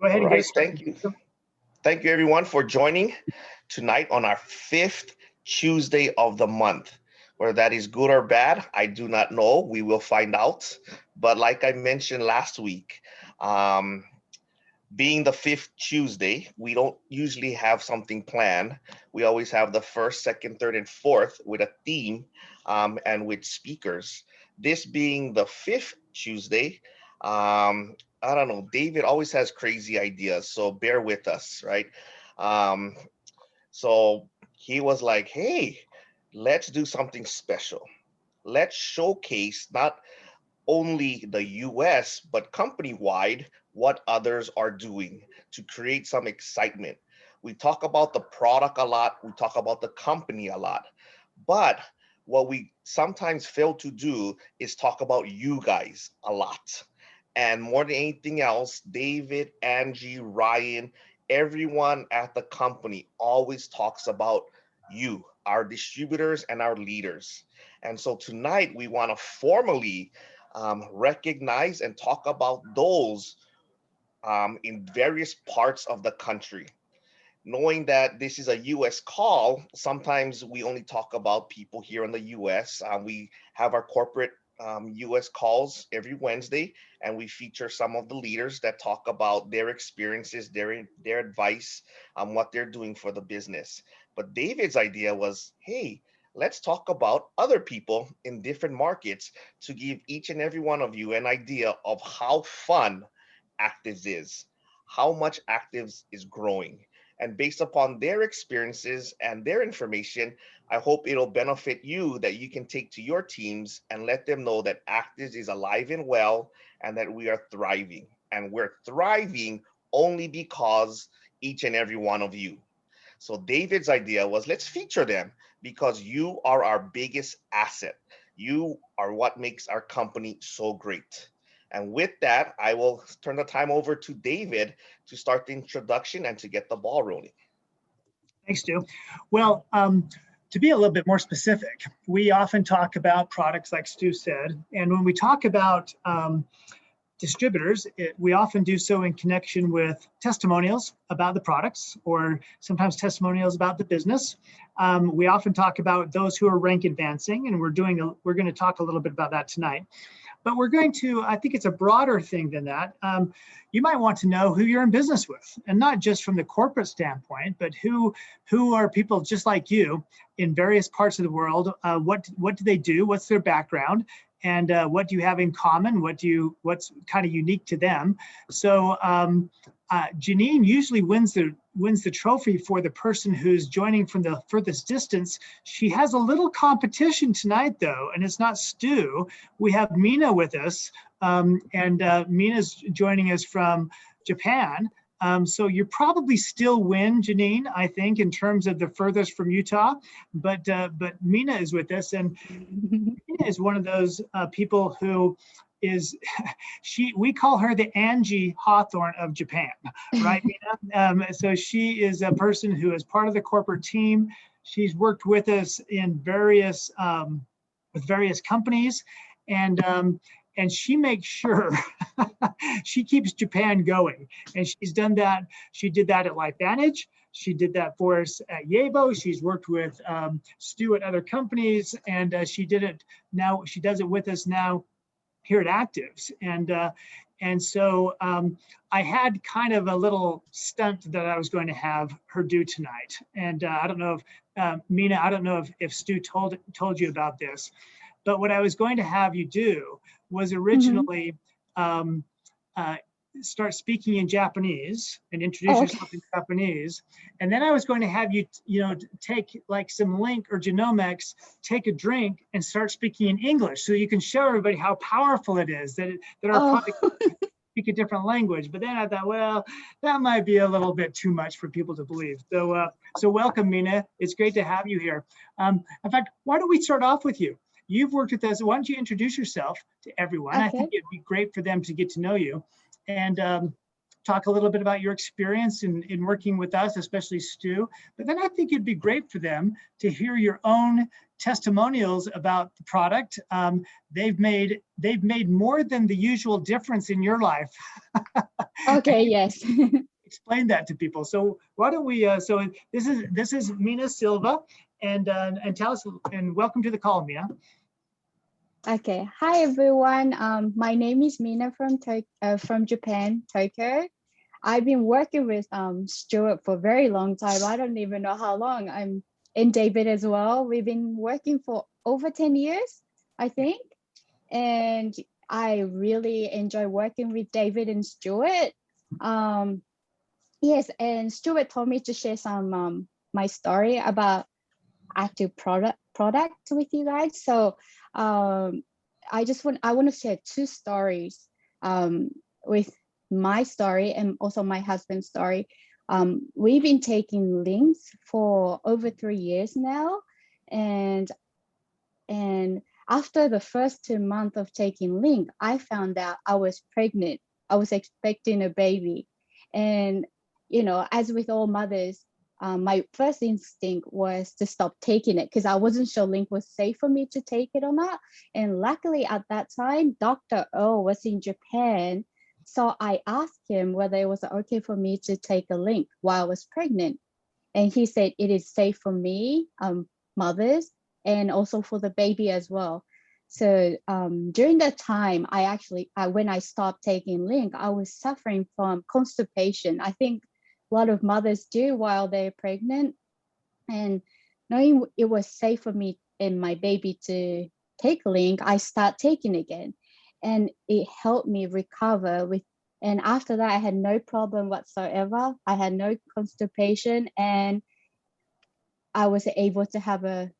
Go ahead All and get right, us thank started. you. Thank you everyone for joining tonight on our fifth Tuesday of the month. Whether that is good or bad, I do not know. We will find out. But like I mentioned last week, um, being the fifth Tuesday, we don't usually have something planned. We always have the first, second, third, and fourth with a theme and with speakers. This being the fifth Tuesday, I don't know. David always has crazy ideas, so bear with us, right? Um, so he was like, hey, let's do something special. Let's showcase not only the US, but company wide, what others are doing to create some excitement. We talk about the product a lot, we talk about the company a lot, but what we sometimes fail to do is talk about you guys a lot. And more than anything else, David, Angie, Ryan, everyone at the company always talks about you, our distributors and our leaders. And so tonight we want to formally recognize and talk about those in various parts of the country. Knowing that this is a US call, sometimes we only talk about people here in the US. We have our corporate US calls every Wednesday, and we feature some of the leaders that talk about their experiences, their advice on what they're doing for the business. But David's idea was, hey, let's talk about other people in different markets to give each and every one of you an idea of how fun Actives is, how much Actives is growing. And based upon their experiences and their information, I hope it'll benefit you that you can take to your teams and let them know that Actives is alive and well and that we are thriving. And we're thriving only because each and every one of you. So David's idea was let's feature them because you are our biggest asset. You are what makes our company so great. And with that, I will turn the time over to David to start the introduction and to get the ball rolling. Thanks, Stu. Well, to be a little bit more specific, we often talk about products like Stu said, and when we talk about distributors, we often do so in connection with testimonials about the products or sometimes testimonials about the business. We often talk about those who are rank advancing, and we're going to talk a little bit about that tonight. But we're going to, I think it's a broader thing than that. You might want to know who you're in business with, and not just from the corporate standpoint, but who are people just like you in various parts of the world. What do they do? What's their background? And what do you have in common? What's kind of unique to them? So Janine usually wins the trophy for the person who's joining from the furthest distance. She has a little competition tonight though, and it's not Stu. We have Mina with us, and Mina's joining us from Japan. So you probably still win, Janine, I think, in terms of the furthest from Utah, but Mina is with us, and Mina is one of those people who is, we call her the Angie Hawthorne of Japan, right, Mina? So she is a person who is part of the corporate team. She's worked with us in various companies, and she makes sure she keeps Japan going. And she's done that. She did that at LifeVantage. She did that for us at Yabo. She's worked with Stu at other companies, and she did it now. She does it with us now here at Actives. And so I had kind of a little stunt that I was going to have her do tonight. And I don't know if, Mina, I don't know if Stu told you about this, but what I was going to have you do was originally start speaking in Japanese and introduce yourself in Japanese. And then I was going to have you, take like some Link or Genomics, take a drink and start speaking in English so you can show everybody how powerful it is that our product speak a different language. But then I thought, well, that might be a little bit too much for people to believe. So welcome, Mina. It's great to have you here. In fact, why don't we start off with you? You've worked with us. Why don't you introduce yourself to everyone? Okay. I think it'd be great for them to get to know you and talk a little bit about your experience in working with us, especially Stu. But then I think it'd be great for them to hear your own testimonials about the product. They've made more than the usual difference in your life. Okay, yes. Explain that to people. So why don't we? So this is Mina Silva, and tell us, and welcome to the call, Mina. Okay, hi everyone. My name is Mina from Japan, Tokyo. I've been working with Stuart for a very long time. I don't even know how long. I'm in David as well. We've been working for over 10 years, I think. And I really enjoy working with David and Stuart. Yes, and Stuart told me to share some my story about active product with you guys. So I want to share two stories with my story and also my husband's story. We've been taking links for over 3 years now, and after the first 2 months of taking link, I found out I was pregnant. I was expecting a baby, and as with all mothers, my first instinct was to stop taking it because I wasn't sure link was safe for me to take it or not. And luckily at that time, Dr. O was in Japan. So I asked him whether it was okay for me to take a link while I was pregnant. And he said it is safe for me, mothers, and also for the baby as well. So during that time, when I stopped taking link, I was suffering from constipation. I think a lot of mothers do while they're pregnant. And knowing it was safe for me and my baby to take link, I start taking again. And it helped me recover and after that, I had no problem whatsoever. I had no constipation, and I was able to have a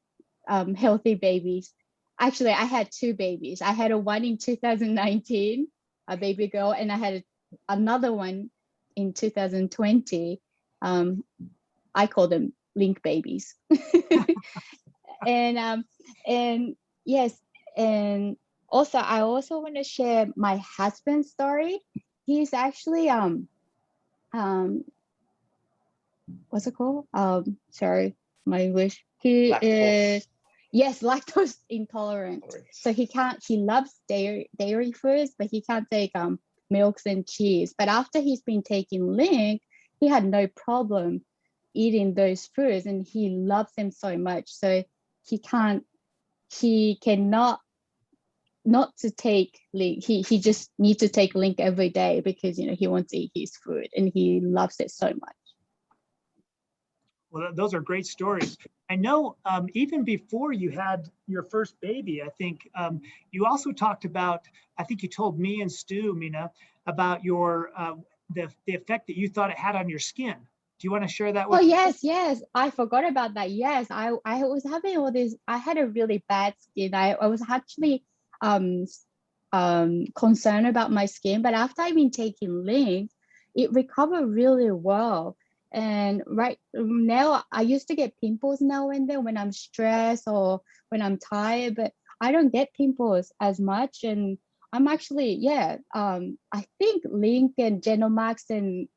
healthy babies. Actually, I had two babies. I had one in 2019, a baby girl, and I had another one in 2020. I call them link babies. and yes, and also I also want to share my husband's story. He's actually what's it called? Sorry, my English. He Lactose. is, yes, lactose intolerant. So he loves dairy foods, but he can't take milks and cheese. But after he's been taking link, he had no problem eating those foods, and he loves them so much. So he cannot not to take link. He just needs to take link every day because he wants to eat his food and he loves it so much. Well, those are great stories. I know even before you had your first baby, I think you also talked about, I think you told me and Stu, Mina, about your the effect that you thought it had on your skin. Do you want to share that with us? Yes. I forgot about that. Yes, I was having all this. I had a really bad skin. I was actually concerned about my skin, but after I've been taking link, it recovered really well. And right now, I used to get pimples now and then when I'm stressed or when I'm tired, but I don't get pimples as much. And I'm actually, I think Link and Genomax and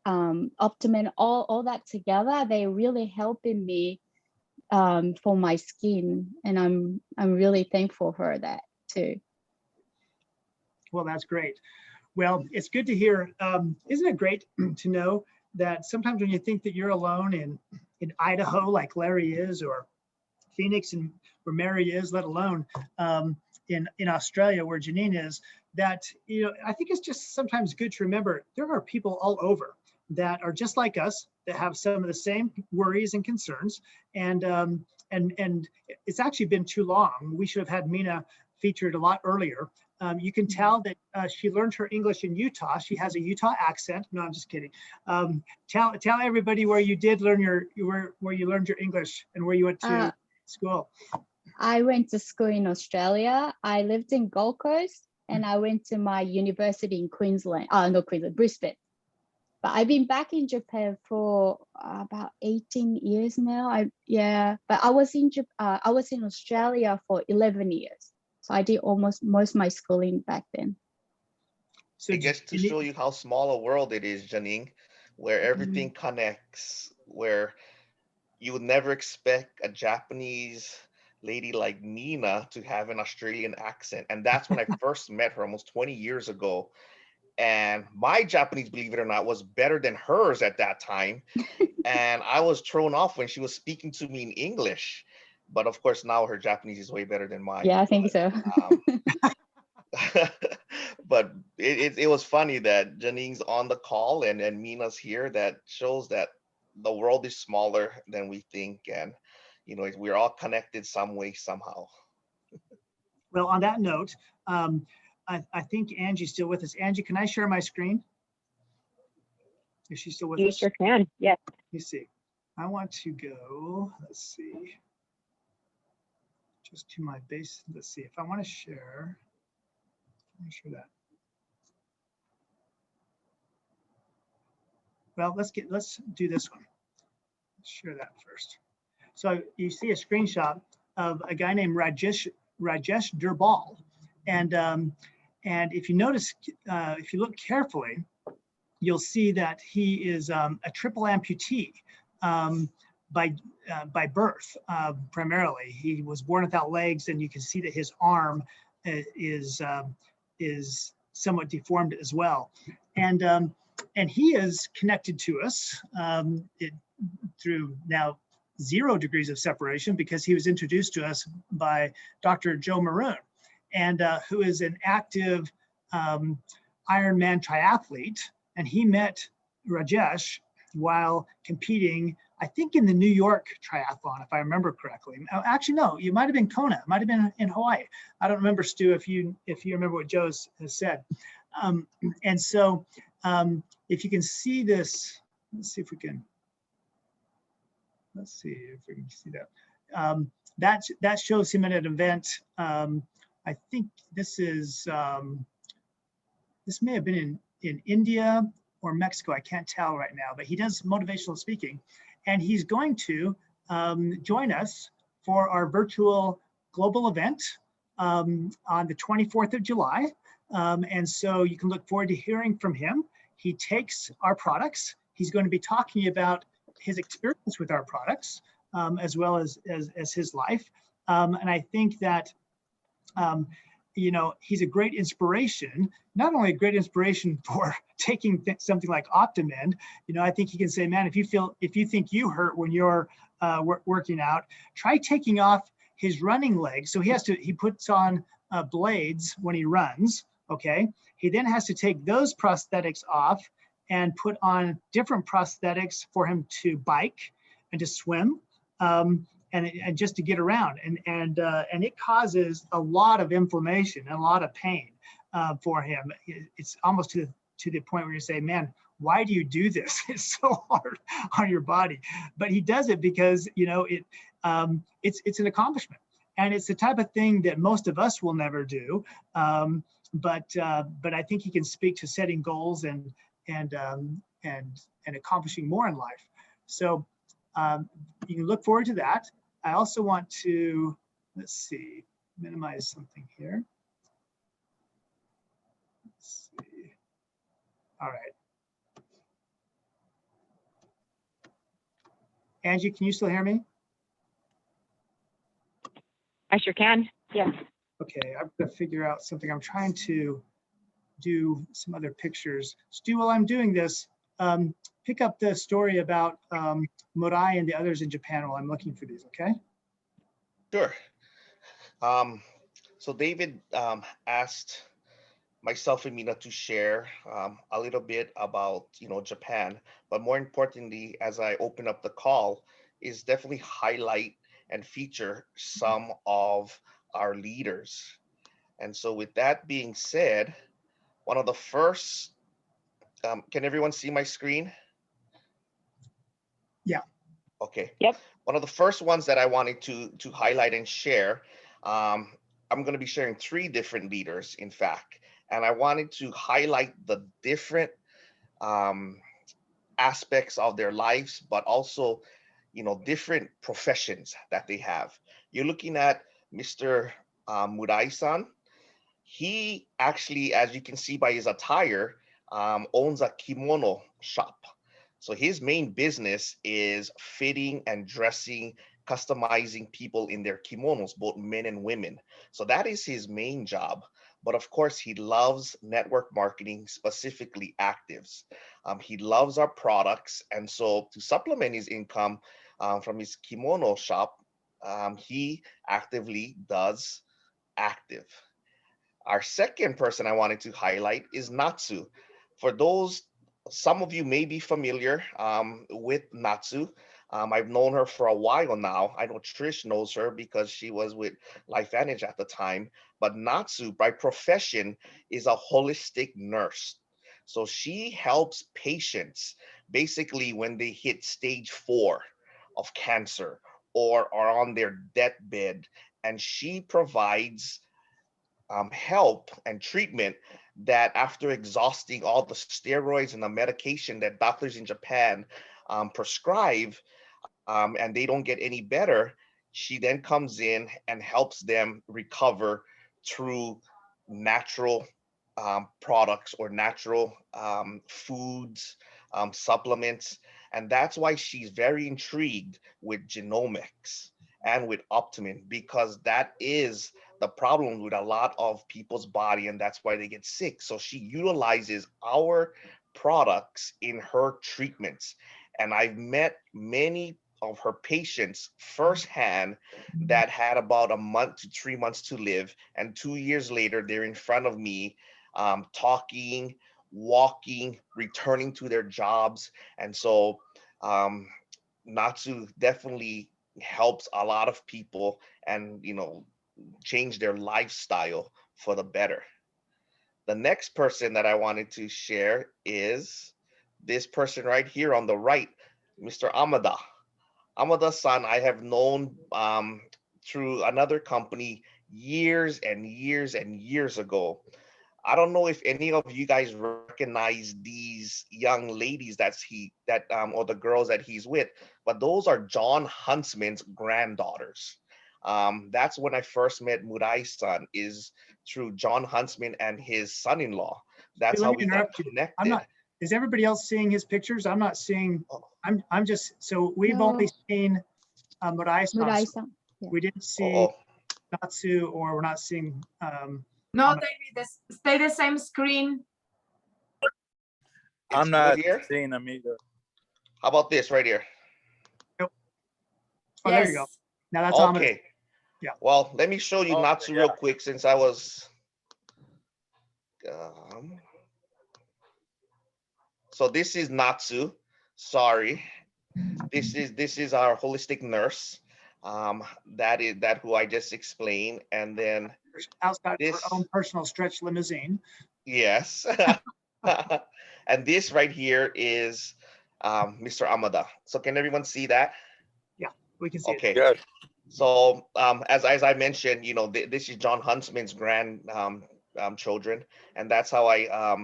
Optimin, all that together, they really helping me for my skin. And I'm really thankful for that too. Well, that's great. Well, it's good to hear. Isn't it great to know that sometimes when you think that you're alone in Idaho, like Larry is, or Phoenix and where Mary is, let alone in Australia where Janine is, that I think it's just sometimes good to remember there are people all over that are just like us, that have some of the same worries and concerns, and it's actually been too long. We should have had Mina featured a lot earlier. You can tell that she learned her English in Utah. She has a Utah accent. No, I'm just kidding. Tell everybody where you did learn where you learned your English and where you went to school. I went to school in Australia. I lived in Gold Coast, and I went to my university in Queensland. Not Queensland, Brisbane. But I've been back in Japan for about 18 years now. But I was in Australia for 11 years. So I did almost most of my schooling back then. So it gets to show you how small a world it is, Janine, where everything connects, where you would never expect a Japanese lady like Nina to have an Australian accent. And that's when I first met her almost 20 years ago. And my Japanese, believe it or not, was better than hers at that time. And I was thrown off when she was speaking to me in English. But of course, now her Japanese is way better than mine. Yeah, I think so. Um, but it was funny that Janine's on the call and Mina's here. That shows that the world is smaller than we think, and we're all connected some way somehow. Well, on that note, I think Angie's still with us. Angie, can I share my screen? Is she still with You us? sure can. Yes. Let me see. I want to go, let's see, just to my base. Let's see if I want to share. Let me share that. Well, let's do this one. Let's share that first. So you see a screenshot of a guy named Rajesh Durbal, and if you notice, if you look carefully, you'll see that he is a triple amputee by birth, primarily. He was born without legs, and you can see that his arm is somewhat deformed as well. And he is connected to us through now 0 degrees of separation, because he was introduced to us by Dr. Joe Maroon, and who is an active Ironman triathlete. And he met Rajesh while competing, I think, in the New York triathlon, if I remember correctly. Actually, no, it might have been Kona, it might have been in Hawaii. I don't remember, Stu, if you remember what Joe has said. And so if you can see this, let's see if we can see that. That shows him at an event. I think this is, this may have been in India or Mexico. I can't tell right now, but he does motivational speaking, and he's going to join us for our virtual global event on the 24th of July. And so you can look forward to hearing from him. He takes our products. He's going to be talking about his experience with our products, as well as his life. And I think that, he's a great inspiration, not only a great inspiration for taking something like Optimend. I think he can say, man, if you think you hurt when you're working out, try taking off his running legs. So he puts on blades when he runs. Okay. He then has to take those prosthetics off and put on different prosthetics for him to bike and to swim, and just to get around. And it causes a lot of inflammation and a lot of pain for him. It's almost to the point where you say, man, why do you do this? It's so hard on your body. But he does it because it's an accomplishment, and it's the type of thing that most of us will never do. But I think he can speak to setting goals and accomplishing more in life. So you can look forward to that. I also want to, let's see, minimize something here. Let's see. All right. Angie, can you still hear me? I sure can. Yes. Okay, I've got to figure out something. I'm trying to do some other pictures. Stu, while I'm doing this, pick up the story about Murai and the others in Japan while I'm looking for these, okay? Sure. So David asked myself and Mina to share a little bit about Japan, but more importantly, as I open up the call, is definitely highlight and feature some of our leaders. And so with that being said, one of the first, can everyone see my screen? Yeah. Okay. Yep. One of the first ones that I wanted to highlight and share, I'm going to be sharing 3 different leaders, in fact, and I wanted to highlight the different aspects of their lives, but also, different professions that they have. You're looking at Mr. Murai-san. He actually, as you can see by his attire, owns a kimono shop. So his main business is fitting and dressing customizing people in their kimonos, both men and women. So that is his main job. But of course, he loves network marketing, specifically actives. He loves our products. And so to supplement his income from his kimono shop, he actively does active. Our second person I wanted to highlight is Natsu. For those, some of you may be familiar with Natsu. I've known her for a while now. I know Trish knows her because she was with LifeVantage at the time. But Natsu, by profession, is a holistic nurse. So she helps patients basically when they hit stage 4 of cancer or are on their deathbed, and she provides help and treatment that after exhausting all the steroids and the medication that doctors in Japan prescribe, and they don't get any better, she then comes in and helps them recover through natural products or natural foods, supplements. And that's why she's very intrigued with genomics and with Optimin, because that is the problem with a lot of people's body, and that's why they get sick. So she utilizes our products in her treatments. And I've met many of her patients firsthand that had about a month to 3 months to live. And 2 years later, they're in front of me talking, walking, returning to their jobs. And so Natsu definitely helps a lot of people and, change their lifestyle for the better. The next person that I wanted to share is this person right here on the right, Mr. Amada. Amada-san, I have known through another company years and years and years ago. I don't know if any of you guys recognize these young ladies or the girls that he's with, but those are John Huntsman's granddaughters. That's when I first met Murai-san, is through John Huntsman and his son-in-law. That's Let how me we got interrupt you. I'm connected. not, is everybody else seeing his pictures? I'm not seeing, Oh, I'm just, so we've No. only seen Murai-san. Murai-san. Yeah. We didn't see oh, Natsu, or we're not seeing, No, Amada. David, stay the same screen. it's I'm not good here. seeing them either. How about this right here? Oh, Yes. there you go. Now that's Amada. Okay. Yeah. Well, let me show you Okay, Natsu yeah. real quick since I was. So this is Natsu. Sorry, this is our holistic nurse. That is who I just explained, and then Outside of her this, own personal stretch limousine. yes, and this right here is Mr. Amada. So can everyone see that? Yeah, we can see it. Okay. Good. So as I mentioned, this is John Huntsman's children, and that's how I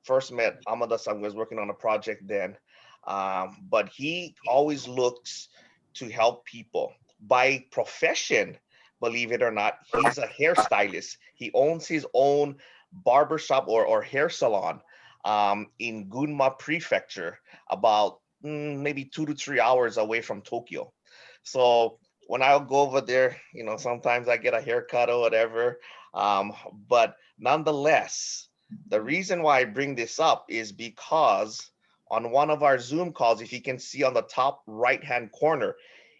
first met Amada-san. Was working on a project then, but he always looks to help people by profession. Believe it or not, he's a hairstylist. He owns his own barbershop or hair salon in Gunma Prefecture, about maybe 2 to 3 hours away from Tokyo. So when I'll go over there, sometimes I get a haircut or whatever. But nonetheless, the reason why I bring this up is because on one of our Zoom calls, if you can see on the top right-hand corner,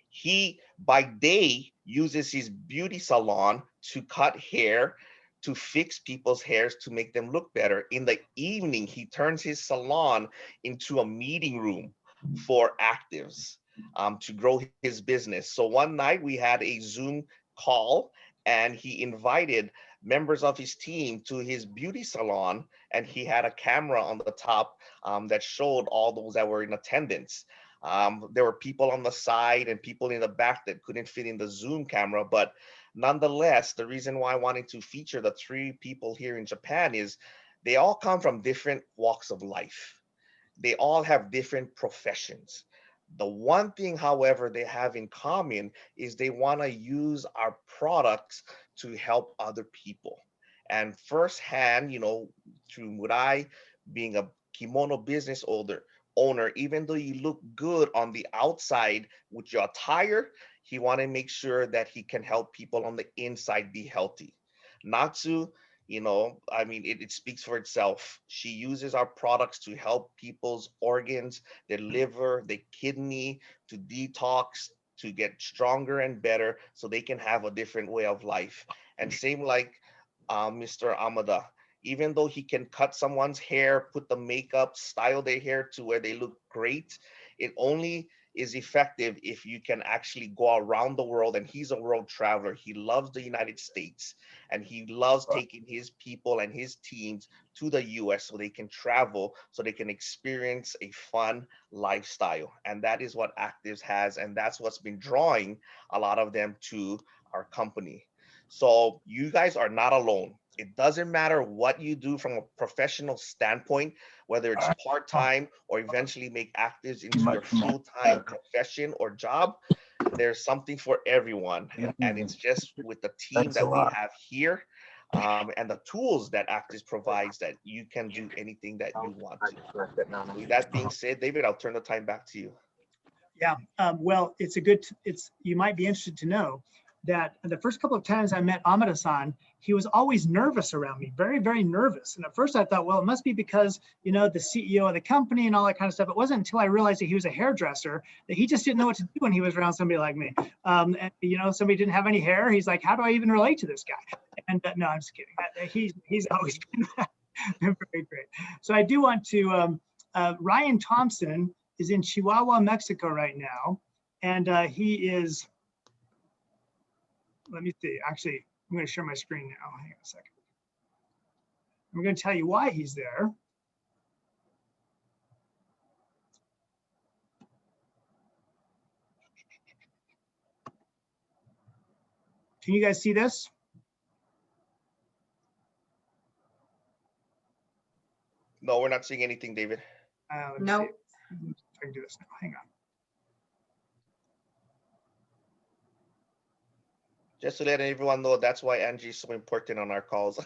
he by day uses his beauty salon to cut hair, to fix people's hairs, to make them look better. In the evening, he turns his salon into a meeting room for actives to grow his business. So one night we had a Zoom call, and he invited members of his team to his beauty salon, and he had a camera on the top that showed all those that were in attendance. There were people on the side and people in the back that couldn't fit in the Zoom camera, but nonetheless, the reason why I wanted to feature the 3 people here in Japan is they all come from different walks of life. They all have different professions. The one thing, however, they have in common is they want to use our products to help other people. And firsthand, through Murai being a kimono business owner, even though you look good on the outside with your attire, He want to make sure that he can help people on the inside be healthy. Natsu, I mean, it speaks for itself. She uses our products to help people's organs, their liver, their kidney, to detox, to get stronger and better so they can have a different way of life. And same like Mr. Amada, even though he can cut someone's hair, put the makeup, style their hair to where they look great, it only is effective if you can actually go around the world. And he's a world traveler. He loves the United States, and he loves taking his people and his teams to the US so they can travel, so they can experience a fun lifestyle. And that is what Actives has, and that's what's been drawing a lot of them to our company. So you guys are not alone. It doesn't matter what you do from a professional standpoint, whether it's part-time or eventually make Actives into your full-time profession or job. There's something for everyone. And it's just with the team that we have here and the tools that Actives provides that you can do anything that you want to. With that being said, David, I'll turn the time back to you. Yeah, well, you might be interested to know that the first couple of times I met Amada-san, he was always nervous around me, very, very nervous. And at first I thought, well, it must be because, the CEO of the company and all that kind of stuff. It wasn't until I realized that he was a hairdresser that he just didn't know what to do when he was around somebody like me. And, somebody didn't have any hair. He's like, how do I even relate to this guy? And no, I'm just kidding. He's always been very great. So I do want to, Ryan Thompson is in Chihuahua, Mexico right now. And he is, let me see, actually, I'm going to share my screen now. Hang on a second. I'm going to tell you why he's there. Can you guys see this? No, we're not seeing anything, David. Let me No. see if I can do this now. Hang on. Just to let everyone know, that's why Angie is so important on our calls.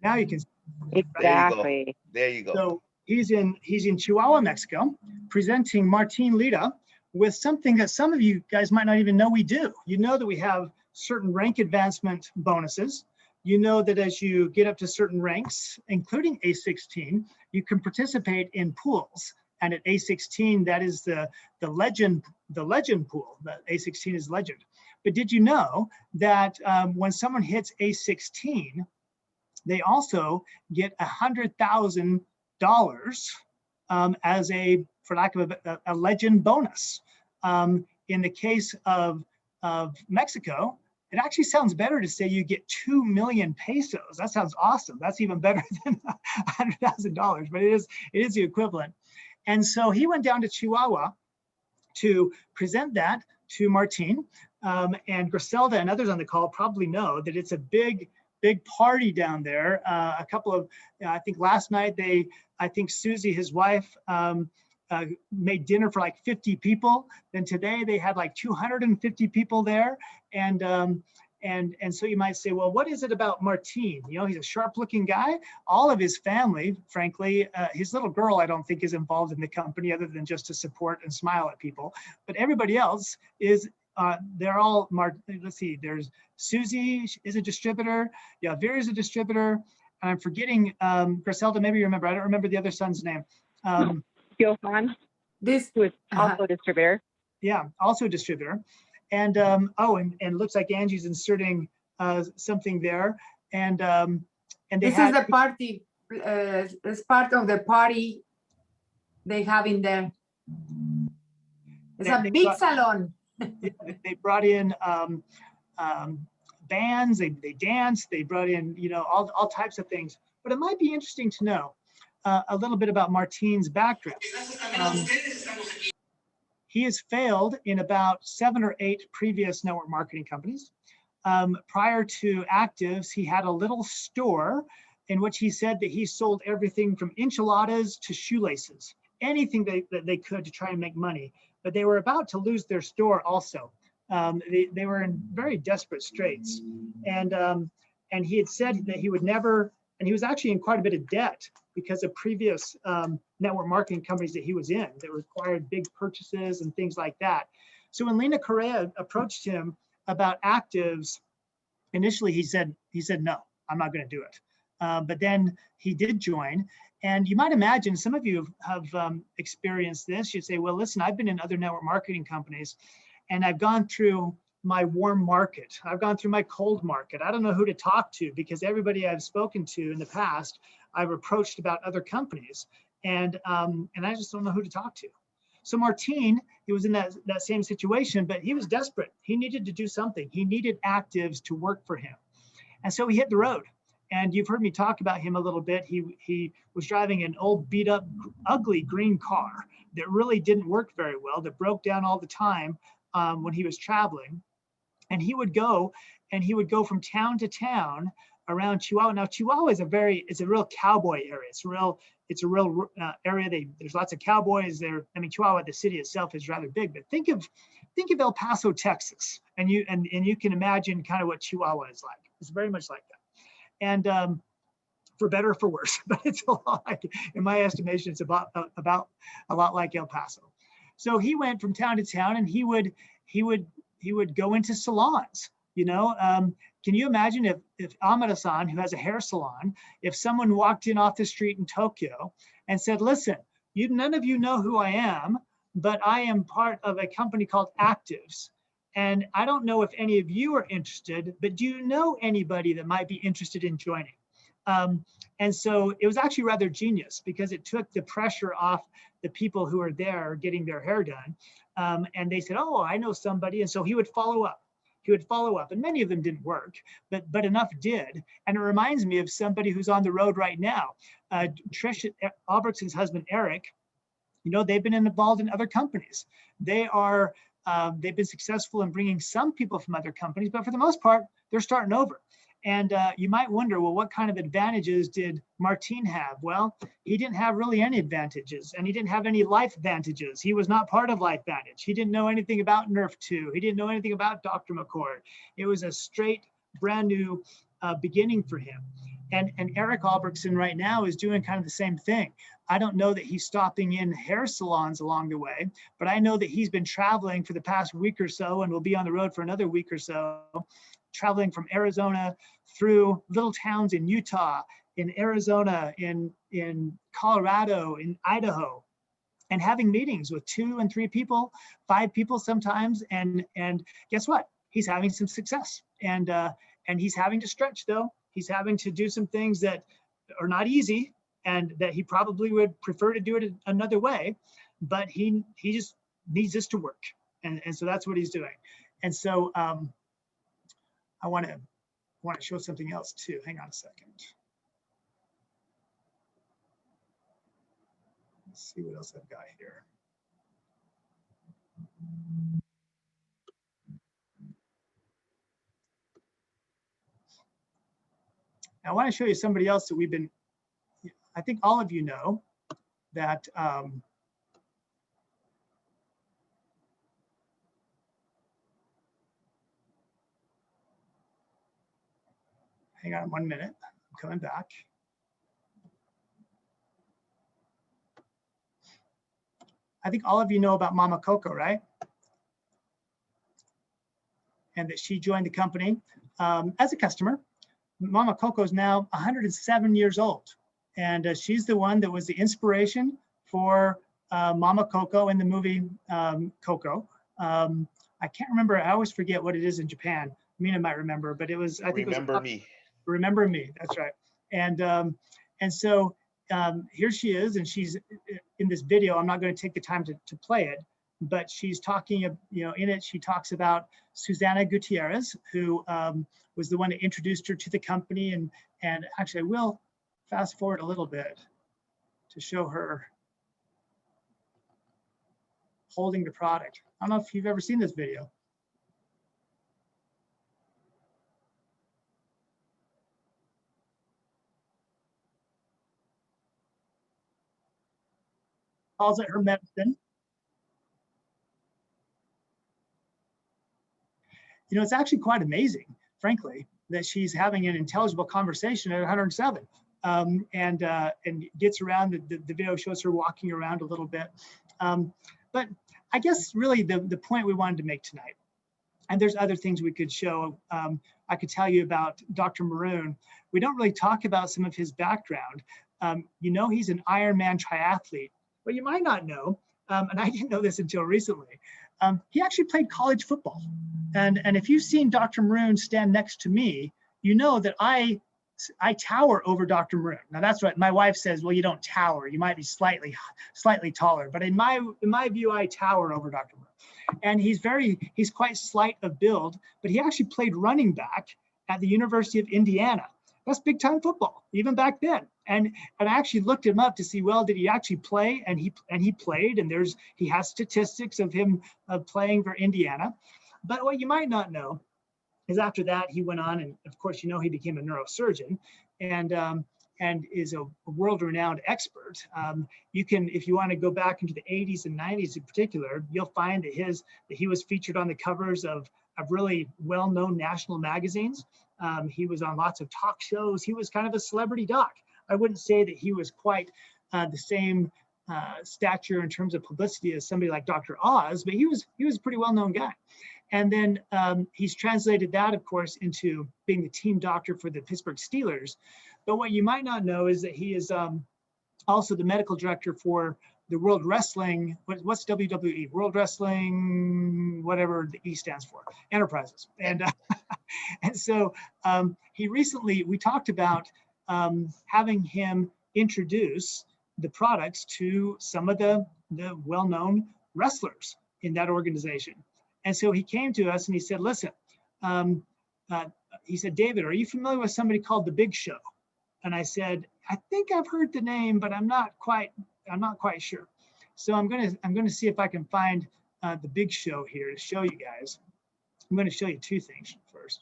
Now you can see. Exactly. There you go. So he's in Chihuahua, Mexico, presenting Martin Lita with something that some of you guys might not even know we do. You know that we have certain rank advancement bonuses. You know that as you get up to certain ranks, including A16, you can participate in pools. And at A16, that is the legend pool. The A16 is legend. But did you know that when someone hits A16, they also get $100,000 as for lack of a legend bonus. In the case of Mexico, it actually sounds better to say you get 2 million pesos. That sounds awesome. That's even better than $100,000, but it is the equivalent. And so he went down to Chihuahua to present that to Martin. And Griselda and others on the call probably know that it's a big party down there. A couple of, I think last night I think Susie, his wife, made dinner for like 50 people. Then today they had like 250 people there. And so you might say, well, what is it about Martin? He's a sharp looking guy. All of his family, frankly, his little girl, I don't think is involved in the company other than just to support and smile at people. But everybody else is, they're all, let's see, there's Susie is a distributor. Yeah, Vera is a distributor. And I'm forgetting, Griselda, maybe you remember, I don't remember the other son's name. Johan, This who is also a distributor. Yeah, also a distributor. And and it looks like Angie's inserting something there. And they this is the party. It's part of the party they have in there. It's a big salon. They brought in bands. They danced. They brought in all types of things. But it might be interesting to know a little bit about Martin's background. He has failed in about 7 or 8 previous network marketing companies. Prior to Actives, he had a little store in which he said that he sold everything from enchiladas to shoelaces, anything that they could to try and make money. But they were about to lose their store also. They were in very desperate straits. And he had said that he would never, and he was actually in quite a bit of debt because of previous network marketing companies that he was in that required big purchases and things like that. So when Lena Correa approached him about actives, initially he said no, I'm not going to do it. But then he did join. And you might imagine, some of you have experienced this. You'd say, well, listen, I've been in other network marketing companies and I've gone through my warm market. I've gone through my cold market. I don't know who to talk to because everybody I've spoken to in the past, I've approached about other companies, and I just don't know who to talk to. So Martin, he was in that same situation, but he was desperate. He needed to do something. He needed actives to work for him. And so he hit the road. And you've heard me talk about him a little bit. He was driving an old beat up, ugly green car that really didn't work very well, that broke down all the time when he was traveling. And he would go from town to town around Chihuahua. Now Chihuahua is a real cowboy area. It's a real area. There's lots of cowboys there. I mean, Chihuahua, the city itself, is rather big, but think of El Paso, Texas, and you can imagine kind of what Chihuahua is like. It's very much like that. And for better or for worse, but it's a lot like, in my estimation, it's about a lot like El Paso. So he went from town to town, and he would go into salons. Can you imagine if Amada-san, who has a hair salon, if someone walked in off the street in Tokyo and said, listen, none of you know who I am, but I am part of a company called Actives. And I don't know if any of you are interested, but do you know anybody that might be interested in joining? And so it was actually rather genius because it took the pressure off the people who are there getting their hair done. And they said, oh, I know somebody. And so he would follow up. And many of them didn't work, but enough did. And it reminds me of somebody who's on the road right now. Trish Albrechtson's husband, Eric, they've been involved in other companies. They've been successful in bringing some people from other companies, but for the most part, they're starting over. And you might wonder, well, what kind of advantages did Martin have? Well, he didn't have really any advantages, and he didn't have any life advantages. He was not part of LifeVantage. He didn't know anything about Nerf2. He didn't know anything about Dr. McCord. It was a straight, brand new beginning for him. And Eric Albrechtson right now is doing kind of the same thing. I don't know that he's stopping in hair salons along the way, but I know that he's been traveling for the past week or so and will be on the road for another week or so, traveling from Arizona through little towns in Utah, in Arizona, in Colorado, in Idaho, and having meetings with 2 and 3 people, 5 people sometimes. And guess what? He's having some success. And he's having to stretch, though. He's having to do some things that are not easy and that he probably would prefer to do it another way, but he just needs this to work. And so that's what he's doing. And so I want to show something else too. Hang on a second. Let's see what else I've got here. I want to show you somebody else that I think all of you know that hang on 1 minute, I'm coming back. I think all of you know about Mama Coco, right? And that she joined the company as a customer. Mama Coco is now 107 years old. And she's the one that was the inspiration for Mama Coco in the movie Coco. I can't remember, I always forget what it is in Japan. Mina might remember, but it was, I think Remember it was Me. Remember Me, that's right. And so here she is, and she's in this video. I'm not going to take the time to play it, but she's talking, in it, she talks about Susana Gutierrez, who was the one that introduced her to the company. And actually, I will fast forward a little bit to show her holding the product. I don't know if you've ever seen this video. Calls it her medicine. It's actually quite amazing, frankly, that she's having an intelligible conversation at 107. and gets around. The video shows her walking around a little bit. But I guess really the point we wanted to make tonight, and there's other things we could show. I could tell you about Dr. Maroon. We don't really talk about some of his background. You know, he's an Ironman triathlete. What you might not know, and I didn't know this until recently, he actually played college football. And if you've seen Dr. Maroon stand next to me, you know that I tower over Dr. Maroon. Now that's what my wife says. Well, you don't tower. You might be slightly taller, but in my view, I tower over Dr. Maroon. And he's quite slight of build, but he actually played running back at the University of Indiana. That's big time football, even back then. And I actually looked him up to see, well, did he actually play? And he played, and he has statistics of him playing for Indiana. But what you might not know is after that, he went on, and of course, you know, he became a neurosurgeon and is a world-renowned expert. You can, if you want to go back into the 80s and 90s in particular, you'll find that he was featured on the covers of really well-known national magazines. He was on lots of talk shows. He was kind of a celebrity doc. I wouldn't say that he was quite the same stature in terms of publicity as somebody like Dr. Oz, but he was a pretty well-known guy. And then he's translated that, of course, into being the team doctor for the Pittsburgh Steelers. But what you might not know is that he is also the medical director for the World Wrestling, what's WWE? World Wrestling, whatever the E stands for, Enterprises. And and so we talked about having him introduce the products to some of the well-known wrestlers in that organization. And so he came to us and he said, listen, he said, David, are you familiar with somebody called The Big Show? And I said, I think I've heard the name, but I'm not quite sure. So I'm gonna see if I can find The Big Show here to show you guys. I'm going to show you two things first.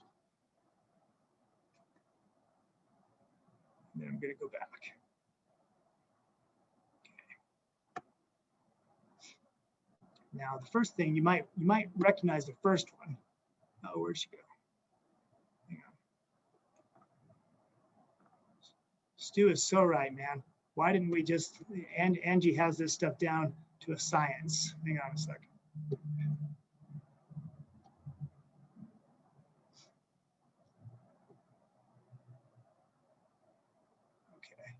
And then I'm going to go back. Okay. Now the first thing you might recognize the first one. Oh, where'd she go? Hang on. Stu is so right, man. Why didn't we just, and Angie has this stuff down to a science. Hang on a second. Okay.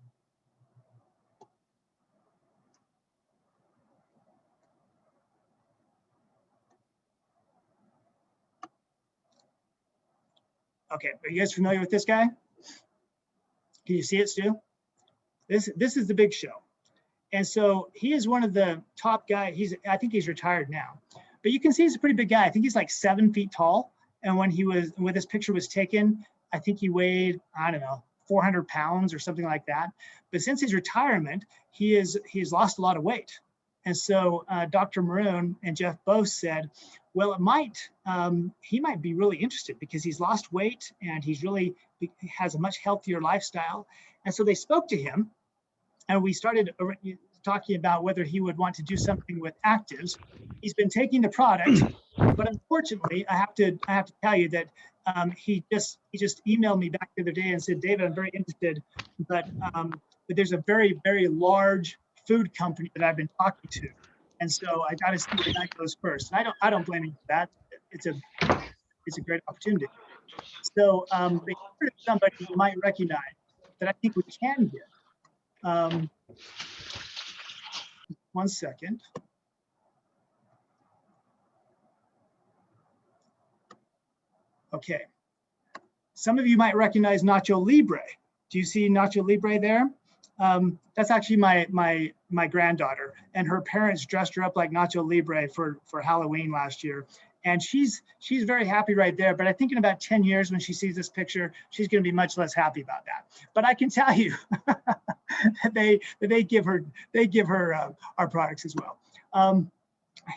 Okay, are you guys familiar with this guy? Can you see it, Stu? This is The Big Show. And so he is one of the top guys. I think he's retired now, but you can see he's a pretty big guy. I think he's like 7 feet tall. And when this picture was taken, I think he weighed, I don't know, 400 pounds or something like that. But since his retirement, he's lost a lot of weight. And so Dr. Maroon and Jeff both said, well, he might be really interested because he's lost weight and he has a much healthier lifestyle. And so they spoke to him, and we started talking about whether he would want to do something with actives. He's been taking the product, but unfortunately, I have to tell you that he just emailed me back the other day and said, David, I'm very interested, but there's a very, very large food company that I've been talking to, and so I got to see where that goes first. And I don't blame him for that. It's a great opportunity. So they heard somebody you might recognize that I think we can get. One second. Okay. Some of you might recognize Nacho Libre. Do you see Nacho Libre there? That's actually my granddaughter, and her parents dressed her up like Nacho Libre for Halloween last year. And she's very happy right there. But I think in about 10 years, when she sees this picture, she's going to be much less happy about that. But I can tell you that they give her our products as well.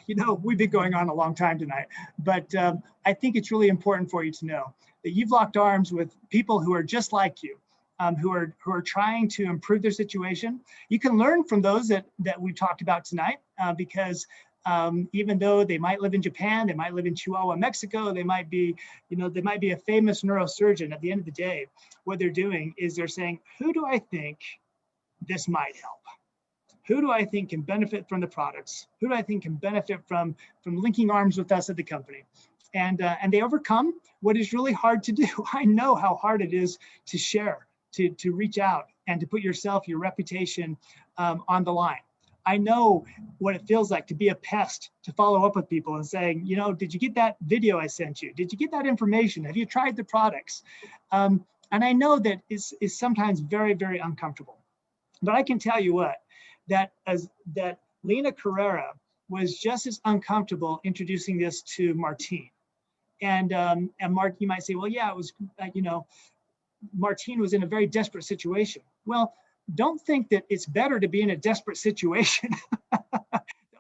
You know, we've been going on a long time tonight, but I think it's really important for you to know that you've locked arms with people who are just like you, who are trying to improve their situation. You can learn from those that we've talked about tonight, because even though they might live in Japan, they might live in Chihuahua, Mexico, they might be, they might be a famous neurosurgeon. At the end of the day, what they're doing is they're saying, who do I think this might help? Who do I think can benefit from the products? Who do I think can benefit from linking arms with us at the company? And they overcome what is really hard to do. I know how hard it is to share, to reach out and to put yourself, your reputation on the line. I know what it feels like to be a pest, to follow up with people and saying, did you get that video I sent you? Did you get that information? Have you tried the products? And I know that is sometimes very, very uncomfortable. But I can tell you what, that Lena Carrera was just as uncomfortable introducing this to Martine. And Mark, you might say, well, yeah, it was, Martine was in a very desperate situation. Well, don't think that it's better to be in a desperate situation.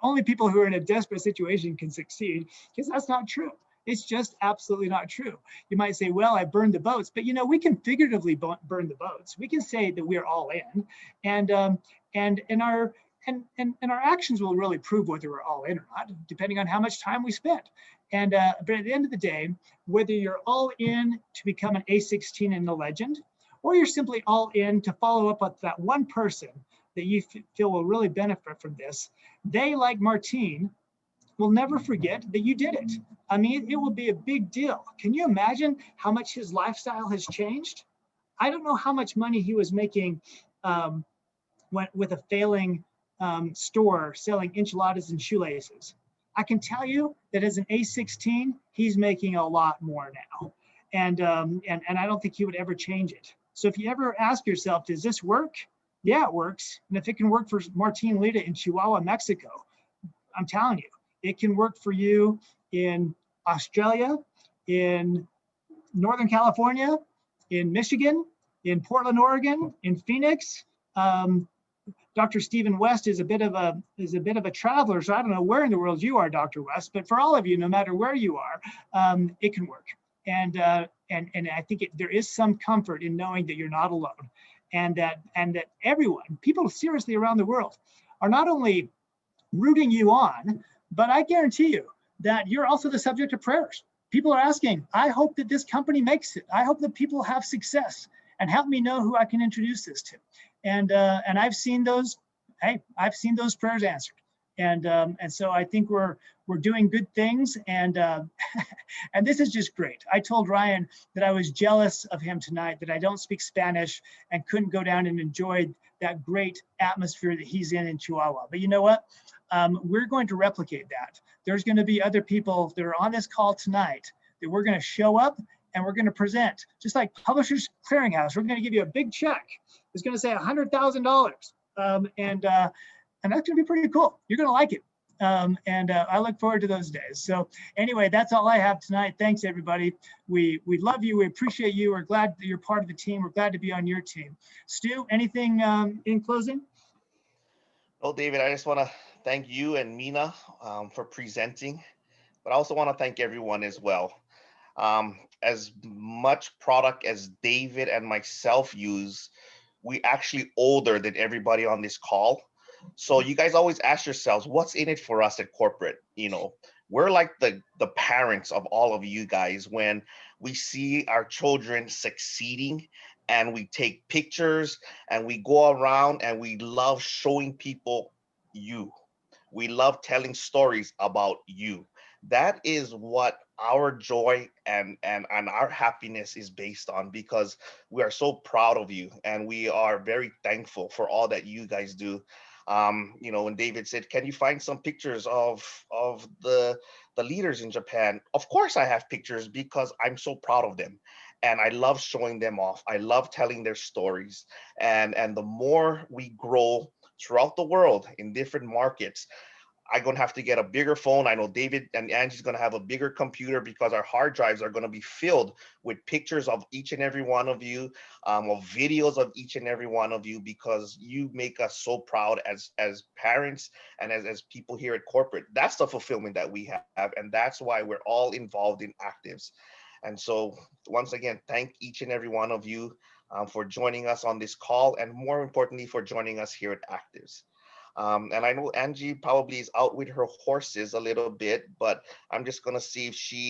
Only people who are in a desperate situation can succeed, because that's not true. It's just absolutely not true. You might say, well, I burned the boats, but we can figuratively burn the boats. We can say that we're all in, and our actions will really prove whether we're all in or not, depending on how much time we spend. But at the end of the day, whether you're all in to become an A16 in the legend, or you're simply all in to follow up with that one person that you feel will really benefit from this, they, like Martine, will never forget that you did it. I mean, it will be a big deal. Can you imagine how much his lifestyle has changed? I don't know how much money he was making with a failing store selling enchiladas and shoelaces. I can tell you that as an A16, he's making a lot more now. And I don't think he would ever change it. So if you ever ask yourself, does this work? Yeah, it works. And if it can work for Martine Lita in Chihuahua, Mexico, I'm telling you, it can work for you in Australia, in Northern California, in Michigan, in Portland, Oregon, in Phoenix. Dr. Stephen West is a bit of a traveler, so I don't know where in the world you are, Dr. West, but for all of you, no matter where you are, it can work. And I think there is some comfort in knowing that you're not alone, and that everyone, people seriously around the world, are not only rooting you on, but I guarantee you that you're also the subject of prayers. People are asking, I hope that this company makes it. I hope that people have success, and help me know who I can introduce this to. And I've seen those. Hey, I've seen those prayers answered. And so I think we're doing good things, and and this is just great. I told Ryan that I was jealous of him tonight, that I don't speak Spanish and couldn't go down and enjoy that great atmosphere that he's in Chihuahua. But you know what? We're going to replicate that. There's going to be other people that are on this call tonight that we're going to show up and we're going to present, just like Publishers Clearinghouse. We're going to give you a big check. It's going to say $100,000, and that's going to be pretty cool. You're going to like it. I look forward to those days. So anyway, that's all I have tonight. Thanks, everybody. We love you. We appreciate you. We're glad that you're part of the team. We're glad to be on your team. Stu, anything in closing? Well, David, I just want to thank you and Mina for presenting, but I also want to thank everyone as well. As much product as David and myself use, we actually older than everybody on this call. So you guys always ask yourselves, what's in it for us at corporate? We're like the parents of all of you guys when we see our children succeeding, and we take pictures and we go around and we love showing people you. We love telling stories about you. That is what our joy and our happiness is based on, because we are so proud of you and we are very thankful for all that you guys do. When David said, can you find some pictures of the leaders in Japan? Of course I have pictures, because I'm so proud of them and I love showing them off. I love telling their stories, and the more we grow throughout the world in different markets, I'm going to have to get a bigger phone. I know David and Angie's going to have a bigger computer, because our hard drives are going to be filled with pictures of each and every one of you, of videos of each and every one of you, because you make us so proud as parents and as people here at corporate. That's the fulfillment that we have. And that's why we're all involved in Actives. And so once again, thank each and every one of you for joining us on this call, and more importantly, for joining us here at Actives. And I know Angie probably is out with her horses a little bit, but I'm just gonna see if she